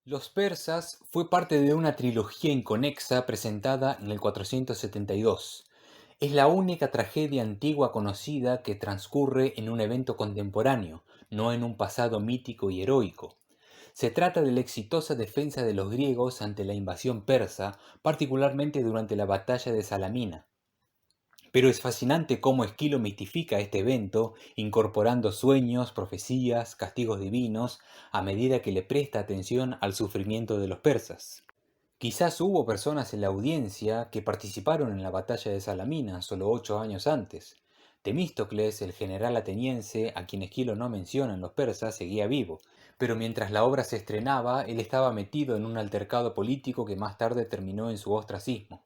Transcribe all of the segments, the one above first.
Los persas fue parte de una trilogía inconexa presentada en el 472. Es la única tragedia antigua conocida que transcurre en un evento contemporáneo, no en un pasado mítico y heroico. Se trata de la exitosa defensa de los griegos ante la invasión persa, particularmente durante la batalla de Salamina. Pero es fascinante cómo Esquilo mitifica este evento, incorporando sueños, profecías, castigos divinos, a medida que le presta atención al sufrimiento de los persas. Quizás hubo personas en la audiencia que participaron en la batalla de Salamina solo 8 años antes. Temístocles, el general ateniense, a quien Esquilo no menciona en los persas, seguía vivo, pero mientras la obra se estrenaba, él estaba metido en un altercado político que más tarde terminó en su ostracismo.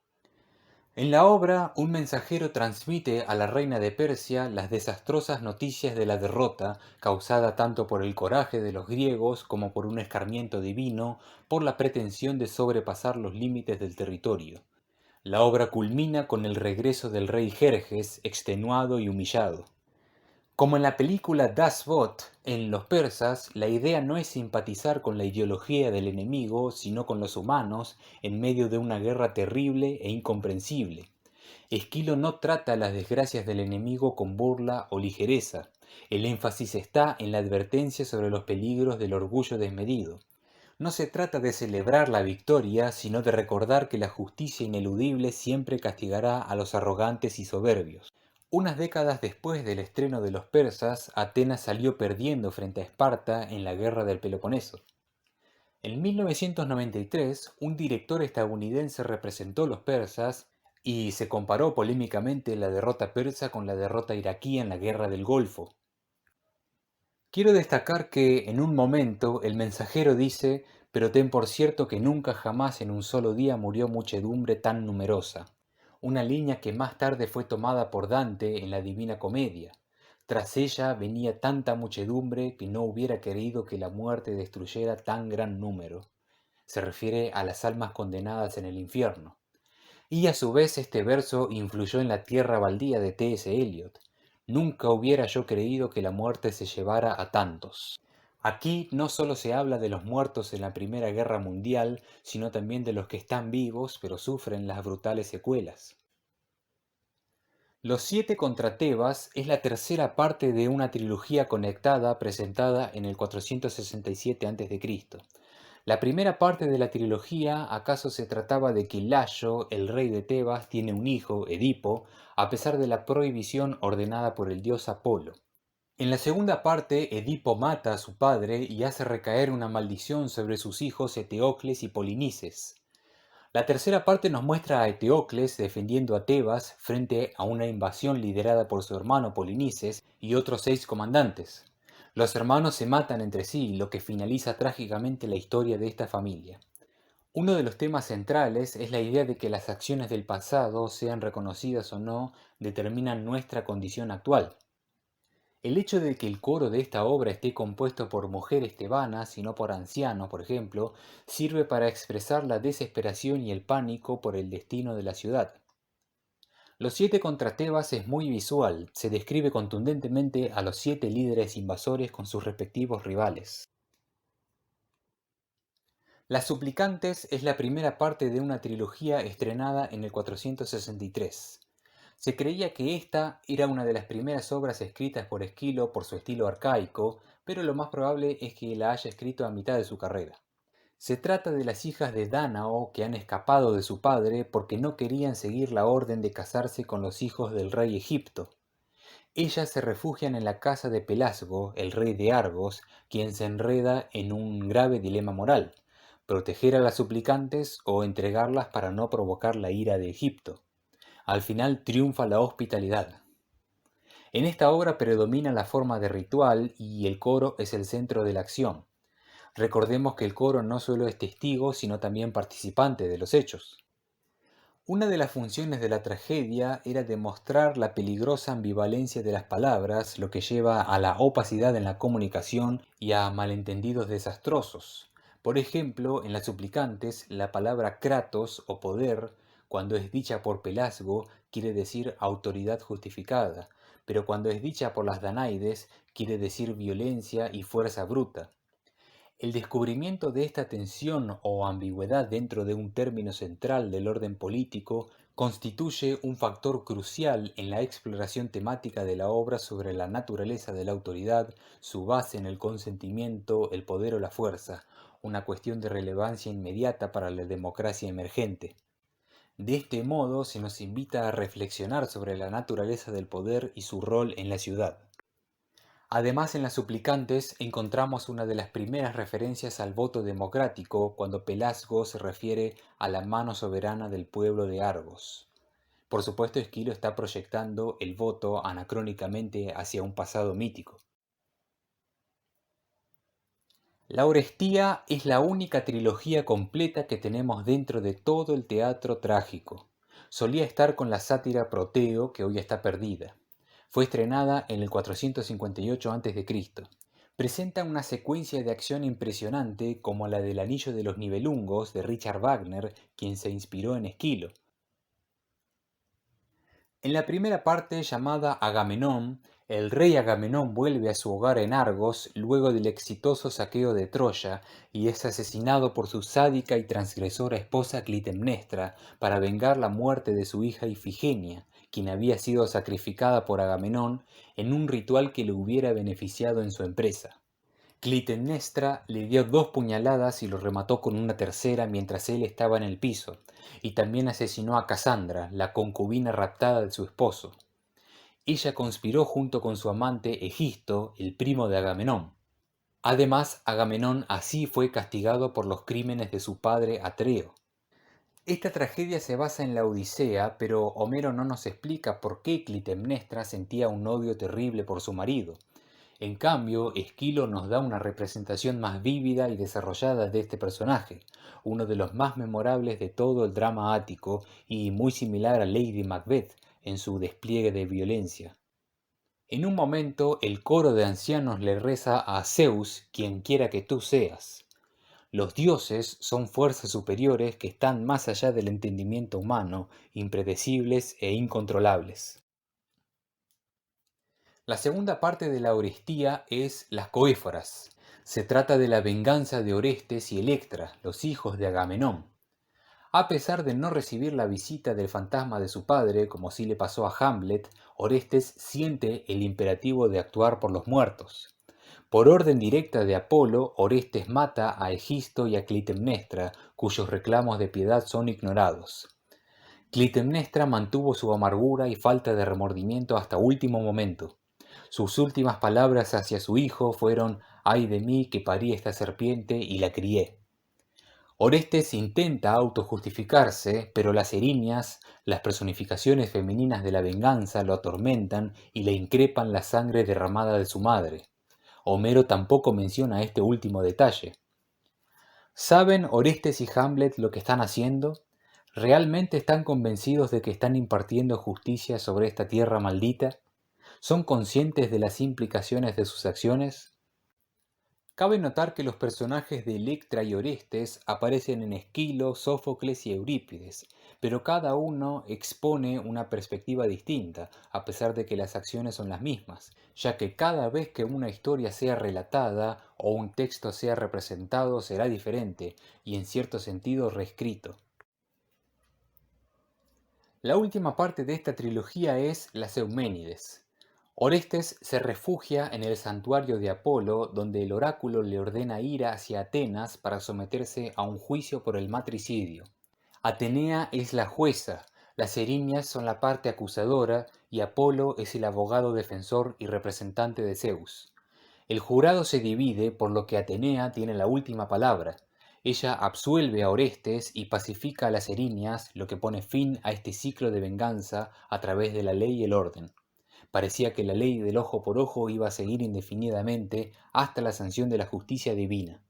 En la obra, un mensajero transmite a la reina de Persia las desastrosas noticias de la derrota, causada tanto por el coraje de los griegos como por un escarmiento divino, por la pretensión de sobrepasar los límites del territorio. La obra culmina con el regreso del rey Jerjes, extenuado y humillado. Como en la película Das Boot, en Los persas, la idea no es simpatizar con la ideología del enemigo, sino con los humanos, en medio de una guerra terrible e incomprensible. Esquilo no trata las desgracias del enemigo con burla o ligereza. El énfasis está en la advertencia sobre los peligros del orgullo desmedido. No se trata de celebrar la victoria, sino de recordar que la justicia ineludible siempre castigará a los arrogantes y soberbios. Unas décadas después del estreno de los persas, Atenas salió perdiendo frente a Esparta en la guerra del Peloponeso. En 1993, un director estadounidense representó los persas y se comparó polémicamente la derrota persa con la derrota iraquí en la Guerra del Golfo. Quiero destacar que en un momento el mensajero dice, pero ten por cierto que nunca jamás en un solo día murió muchedumbre tan numerosa, una línea que más tarde fue tomada por Dante en la Divina Comedia. Tras ella venía tanta muchedumbre que no hubiera querido que la muerte destruyera tan gran número. Se refiere a las almas condenadas en el infierno. Y a su vez este verso influyó en La tierra baldía de T.S. Eliot. Nunca hubiera yo creído que la muerte se llevara a tantos. Aquí no solo se habla de los muertos en la Primera Guerra Mundial, sino también de los que están vivos pero sufren las brutales secuelas. Los siete contra Tebas es la tercera parte de una trilogía conectada presentada en el 467 a.C. La primera parte de la trilogía acaso se trataba de que Layo, el rey de Tebas, tiene un hijo, Edipo, a pesar de la prohibición ordenada por el dios Apolo. En la segunda parte, Edipo mata a su padre y hace recaer una maldición sobre sus hijos Eteocles y Polinices. La tercera parte nos muestra a Eteocles defendiendo a Tebas frente a una invasión liderada por su hermano Polinices y otros 6 comandantes. Los hermanos se matan entre sí, lo que finaliza trágicamente la historia de esta familia. Uno de los temas centrales es la idea de que las acciones del pasado, sean reconocidas o no, determinan nuestra condición actual. El hecho de que el coro de esta obra esté compuesto por mujeres tebanas y no por ancianos, por ejemplo, sirve para expresar la desesperación y el pánico por el destino de la ciudad. Los siete contra Tebas es muy visual, se describe contundentemente a los 7 líderes invasores con sus respectivos rivales. Las Suplicantes es la primera parte de una trilogía estrenada en el 463. Se creía que esta era una de las primeras obras escritas por Esquilo por su estilo arcaico, pero lo más probable es que la haya escrito a mitad de su carrera. Se trata de las hijas de Dánao que han escapado de su padre porque no querían seguir la orden de casarse con los hijos del rey Egipto. Ellas se refugian en la casa de Pelasgo, el rey de Argos, quien se enreda en un grave dilema moral: proteger a las suplicantes o entregarlas para no provocar la ira de Egipto. Al final triunfa la hospitalidad. En esta obra predomina la forma de ritual y el coro es el centro de la acción. Recordemos que el coro no solo es testigo, sino también participante de los hechos. Una de las funciones de la tragedia era demostrar la peligrosa ambivalencia de las palabras, lo que lleva a la opacidad en la comunicación y a malentendidos desastrosos. Por ejemplo, en las suplicantes, la palabra kratos o poder, cuando es dicha por Pelasgo, quiere decir autoridad justificada, pero cuando es dicha por las Danaides, quiere decir violencia y fuerza bruta. El descubrimiento de esta tensión o ambigüedad dentro de un término central del orden político constituye un factor crucial en la exploración temática de la obra sobre la naturaleza de la autoridad, su base en el consentimiento, el poder o la fuerza, una cuestión de relevancia inmediata para la democracia emergente. De este modo se nos invita a reflexionar sobre la naturaleza del poder y su rol en la ciudad. Además, en las suplicantes encontramos una de las primeras referencias al voto democrático cuando Pelasgo se refiere a la mano soberana del pueblo de Argos. Por supuesto, Esquilo está proyectando el voto anacrónicamente hacia un pasado mítico. La Orestía es la única trilogía completa que tenemos dentro de todo el teatro trágico. Solía estar con la sátira Proteo, que hoy está perdida. Fue estrenada en el 458 a.C. Presenta una secuencia de acción impresionante como la del Anillo de los Nibelungos de Richard Wagner, quien se inspiró en Esquilo. En la primera parte, llamada Agamenón, el rey Agamenón vuelve a su hogar en Argos luego del exitoso saqueo de Troya y es asesinado por su sádica y transgresora esposa Clitemnestra para vengar la muerte de su hija Ifigenia, quien había sido sacrificada por Agamenón en un ritual que le hubiera beneficiado en su empresa. Clitemnestra le dio 2 puñaladas y lo remató con una tercera mientras él estaba en el piso, y también asesinó a Casandra, la concubina raptada de su esposo. Ella conspiró junto con su amante Egisto, el primo de Agamenón. Además, Agamenón así fue castigado por los crímenes de su padre Atreo. Esta tragedia se basa en la Odisea, pero Homero no nos explica por qué Clitemnestra sentía un odio terrible por su marido. En cambio, Esquilo nos da una representación más vívida y desarrollada de este personaje, uno de los más memorables de todo el drama ático y muy similar a Lady Macbeth en su despliegue de violencia. En un momento, el coro de ancianos le reza a Zeus, quien quiera que tú seas. Los dioses son fuerzas superiores que están más allá del entendimiento humano, impredecibles e incontrolables. La segunda parte de la Orestía es Las Coéforas. Se trata de la venganza de Orestes y Electra, los hijos de Agamenón. A pesar de no recibir la visita del fantasma de su padre, como sí le pasó a Hamlet, Orestes siente el imperativo de actuar por los muertos. Por orden directa de Apolo, Orestes mata a Egisto y a Clitemnestra, cuyos reclamos de piedad son ignorados. Clitemnestra mantuvo su amargura y falta de remordimiento hasta último momento. Sus últimas palabras hacia su hijo fueron: «Ay de mí que parí esta serpiente y la crié». Orestes intenta autojustificarse, pero las erinias, las personificaciones femeninas de la venganza, lo atormentan y le increpan la sangre derramada de su madre. Homero tampoco menciona este último detalle. ¿Saben Orestes y Hamlet lo que están haciendo? ¿Realmente están convencidos de que están impartiendo justicia sobre esta tierra maldita? ¿Son conscientes de las implicaciones de sus acciones? Cabe notar que los personajes de Electra y Orestes aparecen en Esquilo, Sófocles y Eurípides, pero cada uno expone una perspectiva distinta, a pesar de que las acciones son las mismas, ya que cada vez que una historia sea relatada o un texto sea representado será diferente y en cierto sentido reescrito. La última parte de esta trilogía es las Euménides. Orestes se refugia en el santuario de Apolo, donde el oráculo le ordena ir hacia Atenas para someterse a un juicio por el matricidio. Atenea es la jueza, las erinias son la parte acusadora y Apolo es el abogado defensor y representante de Zeus. El jurado se divide, por lo que Atenea tiene la última palabra. Ella absuelve a Orestes y pacifica a las erinias, lo que pone fin a este ciclo de venganza a través de la ley y el orden. Parecía que la ley del ojo por ojo iba a seguir indefinidamente hasta la sanción de la justicia divina.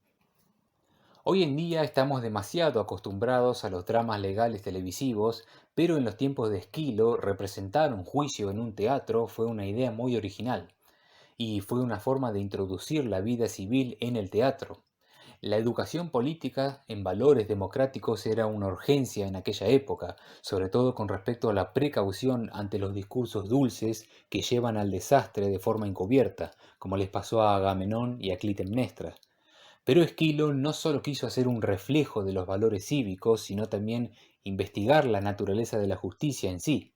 Hoy en día estamos demasiado acostumbrados a los dramas legales televisivos, pero en los tiempos de Esquilo representar un juicio en un teatro fue una idea muy original y fue una forma de introducir la vida civil en el teatro. La educación política en valores democráticos era una urgencia en aquella época, sobre todo con respecto a la precaución ante los discursos dulces que llevan al desastre de forma encubierta, como les pasó a Agamenón y a Clitemnestra. Pero Esquilo no solo quiso hacer un reflejo de los valores cívicos, sino también investigar la naturaleza de la justicia en sí.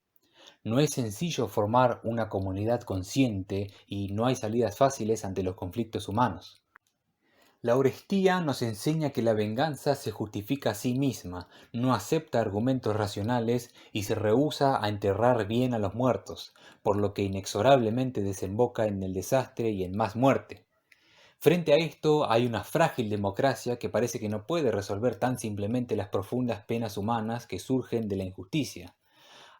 No es sencillo formar una comunidad consciente y no hay salidas fáciles ante los conflictos humanos. La Orestía nos enseña que la venganza se justifica a sí misma, no acepta argumentos racionales y se rehúsa a enterrar bien a los muertos, por lo que inexorablemente desemboca en el desastre y en más muerte. Frente a esto hay una frágil democracia que parece que no puede resolver tan simplemente las profundas penas humanas que surgen de la injusticia.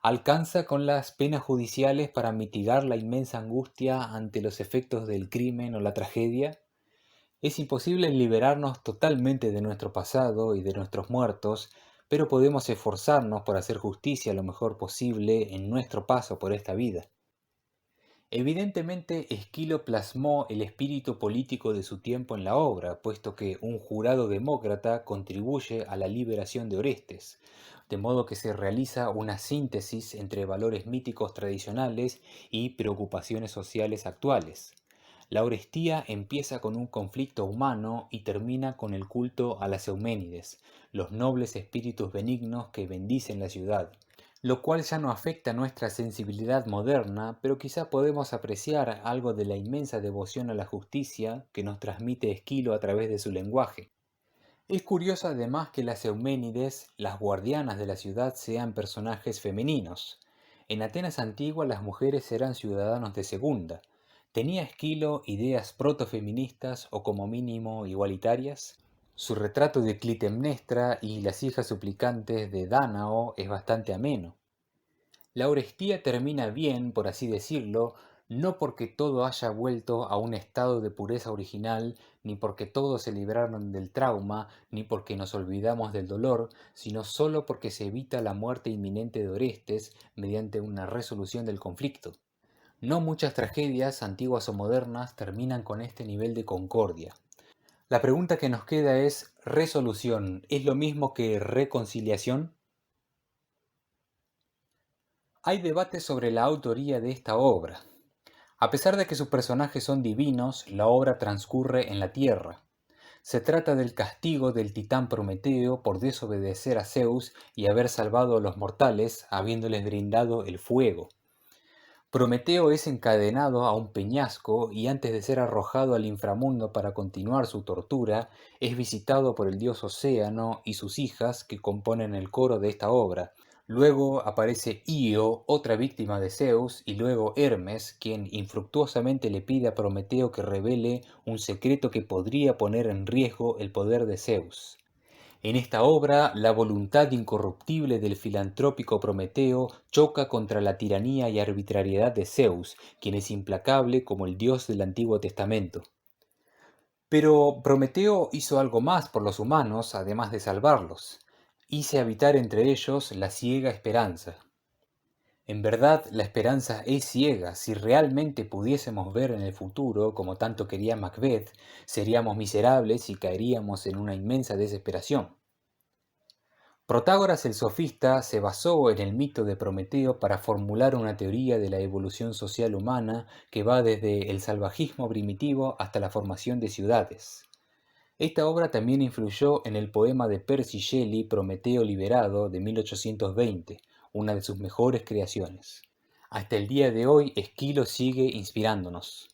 Alcanza con las penas judiciales para mitigar la inmensa angustia ante los efectos del crimen o la tragedia. Es imposible liberarnos totalmente de nuestro pasado y de nuestros muertos, pero podemos esforzarnos por hacer justicia lo mejor posible en nuestro paso por esta vida. Evidentemente, Esquilo plasmó el espíritu político de su tiempo en la obra, puesto que un jurado demócrata contribuye a la liberación de Orestes, de modo que se realiza una síntesis entre valores míticos tradicionales y preocupaciones sociales actuales. La Orestía empieza con un conflicto humano y termina con el culto a las Euménides, los nobles espíritus benignos que bendicen la ciudad, lo cual ya no afecta nuestra sensibilidad moderna, pero quizá podemos apreciar algo de la inmensa devoción a la justicia que nos transmite Esquilo a través de su lenguaje. Es curioso además que las Euménides, las guardianas de la ciudad, sean personajes femeninos. En Atenas antigua las mujeres eran ciudadanos de segunda. ¿Tenía Esquilo ideas protofeministas o como mínimo igualitarias? Su retrato de Clitemnestra y las hijas suplicantes de Dánao es bastante ameno. La Orestía termina bien, por así decirlo, no porque todo haya vuelto a un estado de pureza original, ni porque todos se libraron del trauma, ni porque nos olvidamos del dolor, sino solo porque se evita la muerte inminente de Orestes mediante una resolución del conflicto. No muchas tragedias, antiguas o modernas, terminan con este nivel de concordia. La pregunta que nos queda es, ¿resolución es lo mismo que reconciliación? Hay debate sobre la autoría de esta obra. A pesar de que sus personajes son divinos, la obra transcurre en la tierra. Se trata del castigo del titán Prometeo por desobedecer a Zeus y haber salvado a los mortales, habiéndoles brindado el fuego. Prometeo es encadenado a un peñasco y antes de ser arrojado al inframundo para continuar su tortura, es visitado por el dios Océano y sus hijas que componen el coro de esta obra. Luego aparece Io, otra víctima de Zeus, y luego Hermes, quien infructuosamente le pide a Prometeo que revele un secreto que podría poner en riesgo el poder de Zeus. En esta obra, la voluntad incorruptible del filantrópico Prometeo choca contra la tiranía y arbitrariedad de Zeus, quien es implacable como el dios del Antiguo Testamento. Pero Prometeo hizo algo más por los humanos, además de salvarlos. Hice habitar entre ellos la ciega esperanza. En verdad, la esperanza es ciega. Si realmente pudiésemos ver en el futuro, como tanto quería Macbeth, seríamos miserables y caeríamos en una inmensa desesperación. Protágoras el sofista se basó en el mito de Prometeo para formular una teoría de la evolución social humana que va desde el salvajismo primitivo hasta la formación de ciudades. Esta obra también influyó en el poema de Percy Shelley Prometeo liberado de 1820, una de sus mejores creaciones. Hasta el día de hoy, Esquilo sigue inspirándonos.